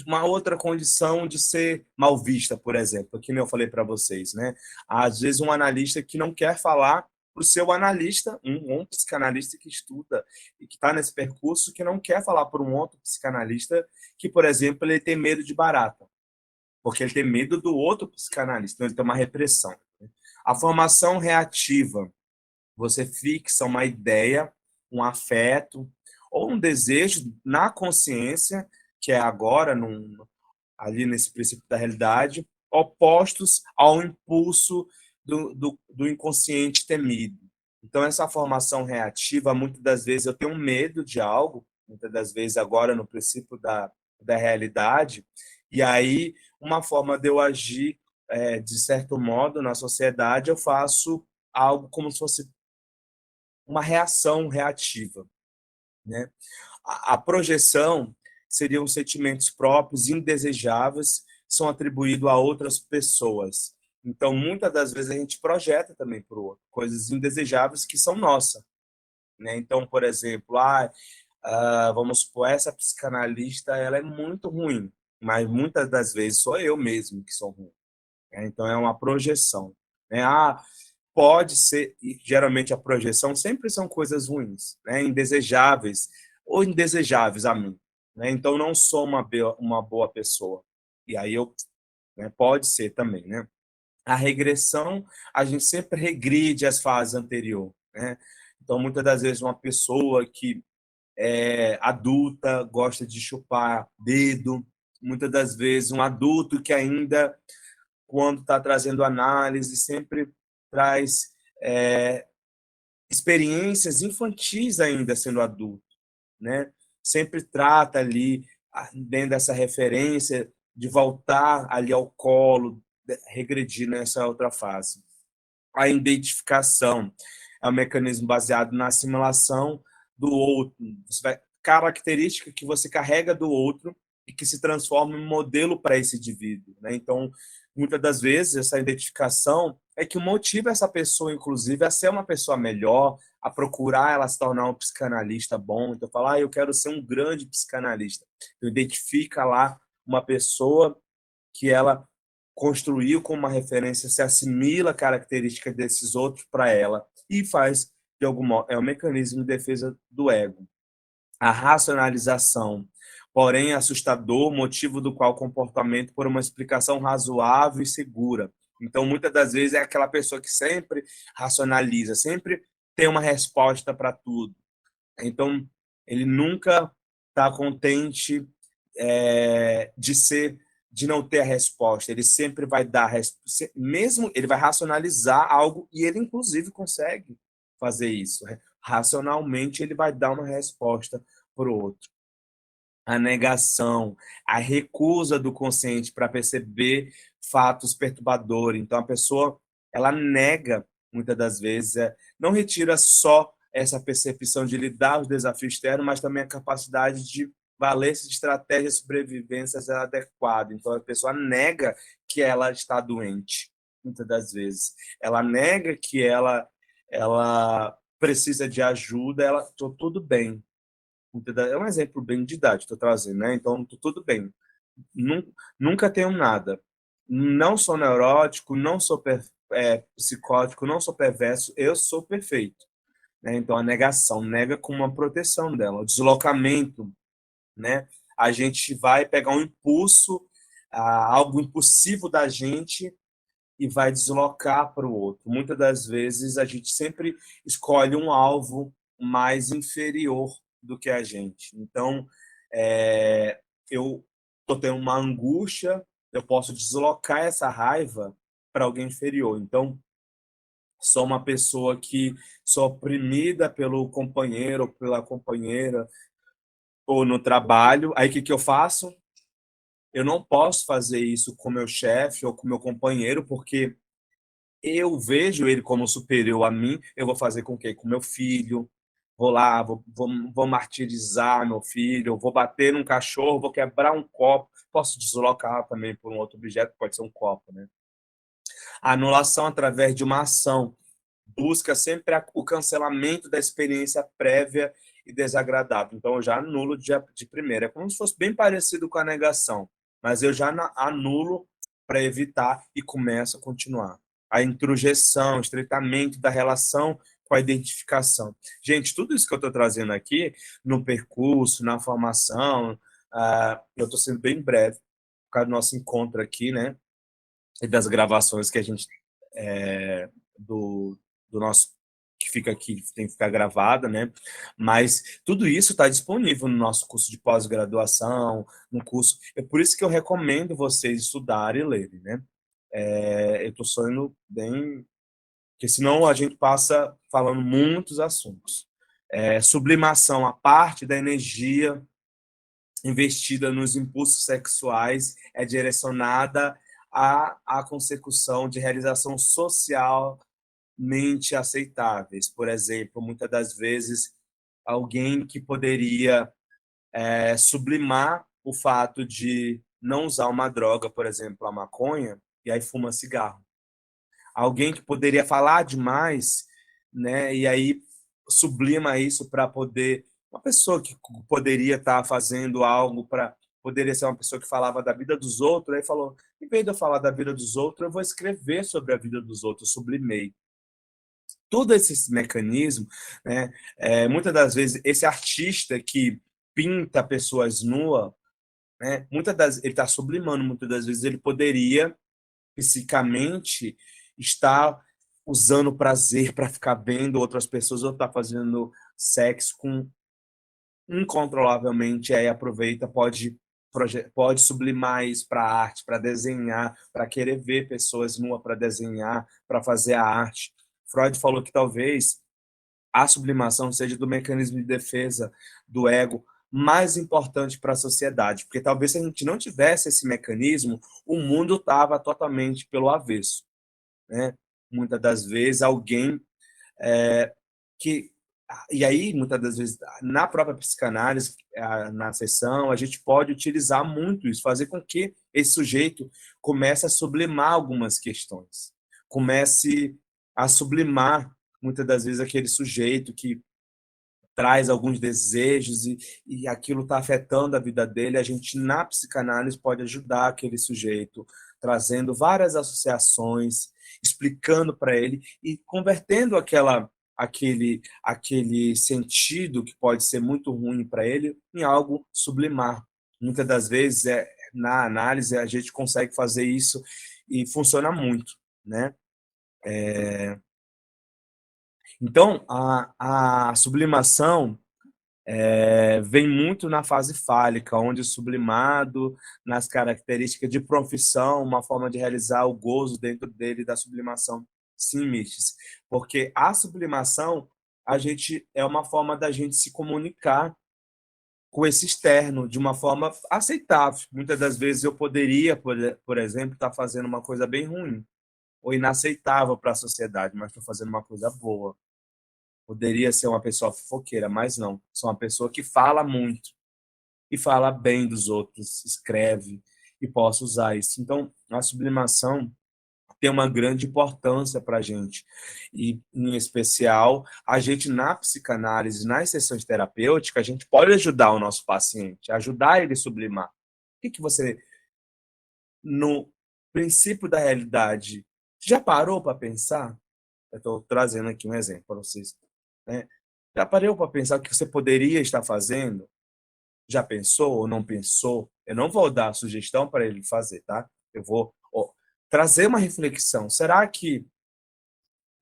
Uma outra condição de ser mal vista, por exemplo, que nem eu falei para vocês, né? Às vezes um analista que não quer falar para o seu analista, um psicanalista que estuda e que está nesse percurso, que não quer falar para um outro psicanalista que, por exemplo, ele tem medo de barata, porque ele tem medo do outro psicanalista, então ele tem uma repressão. A formação reativa, você fixa uma ideia, um afeto ou um desejo na consciência, que é agora, ali nesse princípio da realidade, opostos ao impulso do inconsciente temido. Então, essa formação reativa, muitas das vezes eu tenho medo de algo, muitas das vezes agora no princípio da realidade, e aí uma forma de eu agir, de certo modo, na sociedade, eu faço algo como se fosse uma reação reativa, né? A projeção seriam sentimentos próprios indesejáveis são atribuídos a outras pessoas. Então, muitas das vezes a gente projeta também para o outro coisas indesejáveis que são nossas, né? Então, por exemplo, vamos supor, essa psicanalista ela é muito ruim, mas muitas das vezes sou eu mesmo que sou ruim, né? Então é uma projeção, né? Pode ser, e geralmente a projeção sempre são coisas ruins, né? Indesejáveis ou indesejáveis a mim, né? Então não sou uma boa pessoa. E aí né, pode ser também, né? A regressão, a gente sempre regride às fases anteriores, né? Então muitas das vezes uma pessoa que é adulta gosta de chupar dedo, muitas das vezes um adulto que ainda quando está trazendo análise sempre traz é, experiências infantis ainda sendo adulto, né? Sempre trata ali, dentro dessa referência, de voltar ali ao colo, regredir nessa outra fase. A identificação é um mecanismo baseado na assimilação do outro. Característica que você carrega do outro e que se transforma em modelo para esse indivíduo, né? Então, muitas das vezes, essa identificação é que motiva essa pessoa, inclusive, a ser uma pessoa melhor, a procurar ela se tornar um psicanalista bom. Então, falar, eu quero ser um grande psicanalista. Então, identifica lá uma pessoa que ela construiu como uma referência, se assimila características desses outros para ela e faz, de algum modo, é um mecanismo de defesa do ego. A racionalização, porém assustador, motivo do qual o comportamento por uma explicação razoável e segura. Então, muitas das vezes é aquela pessoa que sempre racionaliza, sempre tem uma resposta para tudo. Então, ele nunca está contente de não ter a resposta. Ele sempre vai dar, mesmo ele vai racionalizar algo e ele inclusive consegue fazer isso. Racionalmente ele vai dar uma resposta para o outro. A negação, a recusa do consciente para perceber fatos perturbadores. Então a pessoa ela nega muitas das vezes, não retira só essa percepção de lidar com os desafios externos, mas também a capacidade de valer-se de estratégias de sobrevivência adequadas. Então a pessoa nega que ela está doente, muitas das vezes. Ela nega que ela precisa de ajuda, ela tô tudo bem. É um exemplo bem didático, estou trazendo, né? Então, tudo bem. Nunca tenho nada. Não sou neurótico, não sou psicótico, não sou perverso, eu sou perfeito. Né? Então, a negação nega com uma proteção dela. O deslocamento, né? A gente vai pegar um impulso, algo impulsivo da gente e vai deslocar para o outro. Muitas das vezes a gente sempre escolhe um alvo mais inferior do que a gente. Então, eu estou tendo uma angústia, eu posso deslocar essa raiva para alguém inferior. Então, sou uma pessoa que sou oprimida pelo companheiro ou pela companheira ou no trabalho. Aí o que eu faço? Eu não posso fazer isso com meu chefe ou com meu companheiro, porque eu vejo ele como superior a mim. Eu vou fazer com o quê? Com meu filho. Vou lá, vou martirizar meu filho, vou bater num cachorro, vou quebrar um copo. Posso deslocar também por um outro objeto, pode ser um copo, né? A anulação através de uma ação busca sempre o cancelamento da experiência prévia e desagradável. Então, eu já anulo de primeira. É como se fosse bem parecido com a negação, mas eu já anulo para evitar e começo a continuar. A introjeção, o estreitamento da relação com a identificação. Gente, tudo isso que eu estou trazendo aqui, no percurso, na formação, eu estou sendo bem breve, por causa do nosso encontro aqui, né? E das gravações que a gente do, do nosso que fica aqui, tem que ficar gravada, né? Mas tudo isso está disponível no nosso curso de pós-graduação, no curso. É por isso que eu recomendo vocês estudarem e lerem, né? Eu estou sonhando bem, porque senão a gente passa falando muitos assuntos. Sublimação, a parte da energia investida nos impulsos sexuais é direcionada à consecução de realização social mente aceitáveis. Por exemplo, muitas das vezes, alguém que poderia sublimar o fato de não usar uma droga, por exemplo, a maconha, e aí fuma cigarro. Alguém que poderia falar demais, né, e aí sublima isso para poder. Uma pessoa que poderia estar fazendo algo para. Poderia ser uma pessoa que falava da vida dos outros, aí falou: em vez de eu falar da vida dos outros, eu vou escrever sobre a vida dos outros, sublimei todo esse mecanismo, né, muitas das vezes, esse artista que pinta pessoas nuas, né, ele está sublimando, muitas das vezes ele poderia, psicamente, estar usando prazer para ficar vendo outras pessoas ou estar fazendo sexo com incontrolavelmente, aí aproveita, pode sublimar isso para a arte, para desenhar, para querer ver pessoas nuas para desenhar, para fazer a arte. Freud falou que talvez a sublimação seja do mecanismo de defesa do ego mais importante para a sociedade, porque talvez se a gente não tivesse esse mecanismo, o mundo estava totalmente pelo avesso, né? Muitas das vezes alguém que e aí muitas das vezes na própria psicanálise, na sessão, a gente pode utilizar muito isso, fazer com que esse sujeito comece a sublimar algumas questões, comece a sublimar muitas das vezes aquele sujeito que traz alguns desejos e aquilo está afetando a vida dele, a gente, na psicanálise, pode ajudar aquele sujeito, trazendo várias associações, explicando para ele e convertendo aquele sentido que pode ser muito ruim para ele em algo sublimar. Muitas das vezes, na análise, a gente consegue fazer isso e funciona muito, né? Então, a sublimação vem muito na fase fálica, onde o sublimado, nas características de profissão, uma forma de realizar o gozo dentro dele da sublimação, se limites. Porque a sublimação, a gente é uma forma da gente se comunicar com esse externo de uma forma aceitável. Muitas das vezes eu poderia, por exemplo, estar fazendo uma coisa bem ruim ou inaceitável para a sociedade, mas estou fazendo uma coisa boa. Poderia ser uma pessoa fofoqueira, mas não. Sou uma pessoa que fala muito e fala bem dos outros, escreve e posso usar isso. Então, a sublimação tem uma grande importância para a gente. E, em especial, a gente, na psicanálise, nas sessões terapêuticas, a gente pode ajudar o nosso paciente, ajudar ele a sublimar. O que você, no, princípio da realidade. Já parou para pensar? Eu estou trazendo aqui um exemplo para vocês, né? Já parou para pensar o que você poderia estar fazendo? Já pensou ou não pensou? Eu não vou dar sugestão para ele fazer, tá? Eu vou trazer uma reflexão. Será que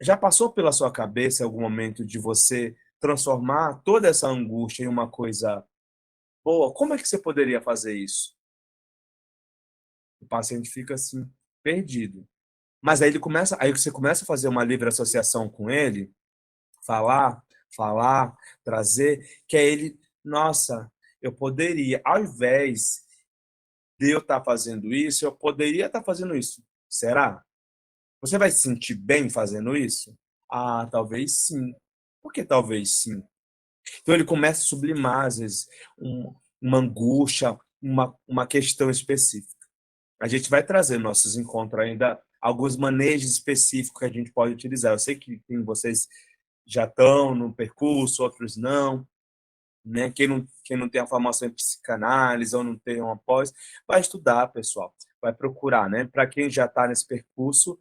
já passou pela sua cabeça em algum momento de você transformar toda essa angústia em uma coisa boa? Como é que você poderia fazer isso? O paciente fica assim, perdido. Mas aí você começa a fazer uma livre associação com ele, falar, falar, trazer, que é ele, nossa, eu poderia, ao invés de eu estar fazendo isso, eu poderia estar fazendo isso. Será? Você vai se sentir bem fazendo isso? Ah, talvez sim. Por que talvez sim? Então ele começa a sublimar, às vezes, uma angústia, uma questão específica. A gente vai trazer nos nossos encontros ainda alguns manejos específicos que a gente pode utilizar. Eu sei que tem vocês já estão no percurso, outros não, né? Quem não tem a formação em psicanálise ou não tem uma pós, vai estudar, pessoal, vai procurar, né? Para quem já está nesse percurso,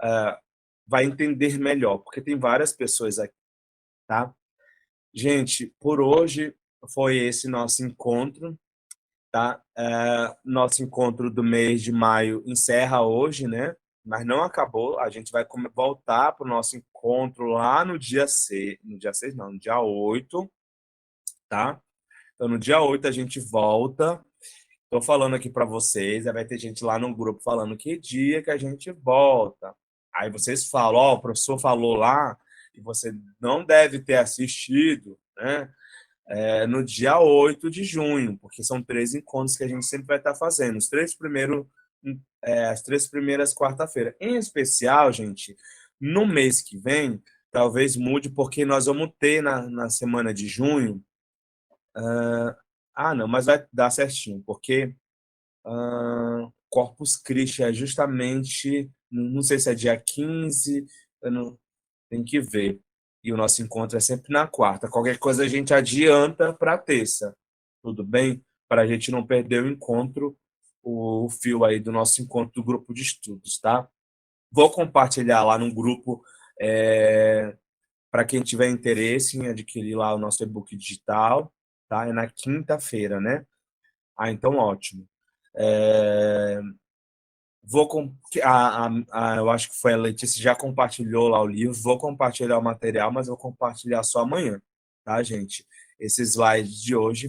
uh, vai entender melhor, porque tem várias pessoas aqui, tá? Gente, por hoje foi esse nosso encontro, tá? Nosso encontro do mês de maio encerra hoje, né? Mas não acabou. A gente vai voltar para o nosso encontro lá no dia 6, no dia 6 não, no dia 8, tá? Então no dia 8 a gente volta. Estou falando aqui para vocês, aí vai ter gente lá no grupo falando que dia que a gente volta. Aí vocês falam, ó, o professor falou lá e você não deve ter assistido, né? No dia 8 de junho, porque são 3 encontros que a gente sempre vai estar fazendo. As 3 primeiras quarta-feira. Em especial, gente, no mês que vem, talvez mude, porque nós vamos ter na semana de junho. Não, mas vai dar certinho, porque Corpus Christi é justamente, não sei se é dia 15, eu não, tem que ver. E o nosso encontro é sempre na quarta. Qualquer coisa a gente adianta para terça. Tudo bem? Para a gente não perder o encontro, o fio aí do nosso encontro do grupo de estudos, tá? Vou compartilhar lá no grupo para quem tiver interesse em adquirir lá o nosso e-book digital, tá? É na quinta-feira, né? Então ótimo. É, Vou com... eu acho que foi a Letícia já compartilhou lá o livro. Vou compartilhar o material, mas vou compartilhar só amanhã, tá, gente? Esses slides de hoje.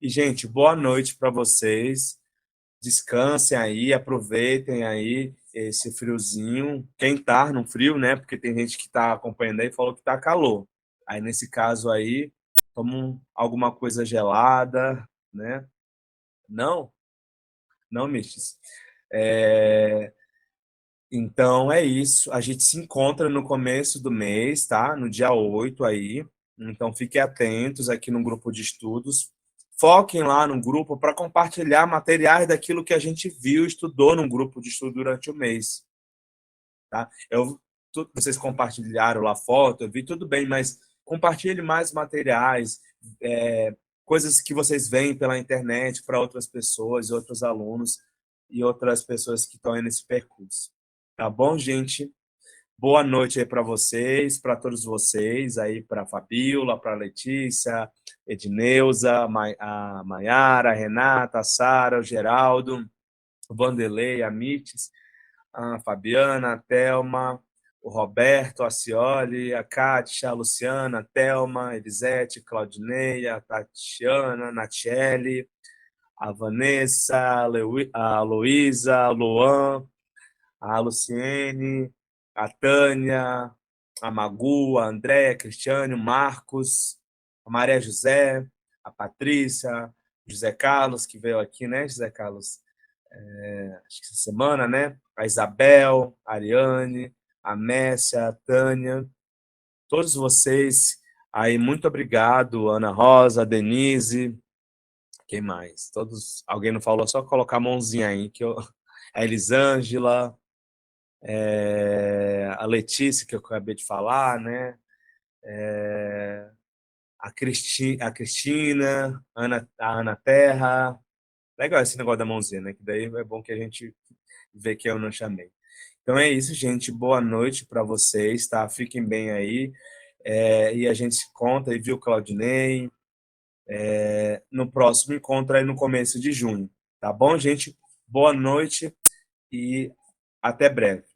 E, gente, boa noite para vocês. Descansem aí, aproveitem aí esse friozinho. Quem tá no frio, né? Porque tem gente que tá acompanhando aí e falou que tá calor. Aí, nesse caso aí, toma alguma coisa gelada, né? Não? Não, Miches. É, Então é isso. A gente se encontra no começo do mês, tá? No dia 8 aí. Então fiquem atentos aqui no grupo de estudos. Foquem lá no grupo para compartilhar materiais daquilo que a gente viu, estudou no grupo de estudo durante o mês, tá? Vocês compartilharam lá foto, eu vi tudo bem, mas compartilhe mais materiais, coisas que vocês veem pela internet para outras pessoas, outros alunos e outras pessoas que estão aí nesse percurso. Tá bom, gente? Boa noite aí para vocês, para todos vocês, aí para a Fabíola, para a Letícia, Edneuza, a Maiara, a Renata, a Sara, o Geraldo, o Vanderlei, a Mites, a Fabiana, a Thelma, o Roberto, a Cioli, a Kátia, a Luciana, a Thelma, a Elisete, Claudinei, a Tatiana, a Natiele, a Vanessa, a Luísa, a Luan, a Luciene, a Tânia, a Magu, a Andréia, a Cristiane, o Marcos, a Maria José, a Patrícia, o José Carlos, que veio aqui, né, José Carlos? Acho que essa semana, né? A Isabel, a Ariane, a Messia, a Tânia, todos vocês aí, muito obrigado, Ana Rosa, a Denise, quem mais? Todos, alguém não falou, só colocar a mãozinha aí, a Elisângela, a Letícia, que eu acabei de falar, né? A Cristina, a Ana Terra. Legal esse negócio da mãozinha, né? Que daí é bom que a gente ver que eu não chamei. Então é isso, gente. Boa noite para vocês, tá? Fiquem bem aí. E a gente se encontra aí, viu, Claudinei? No próximo encontro aí no começo de junho. Tá bom, gente? Boa noite e até breve.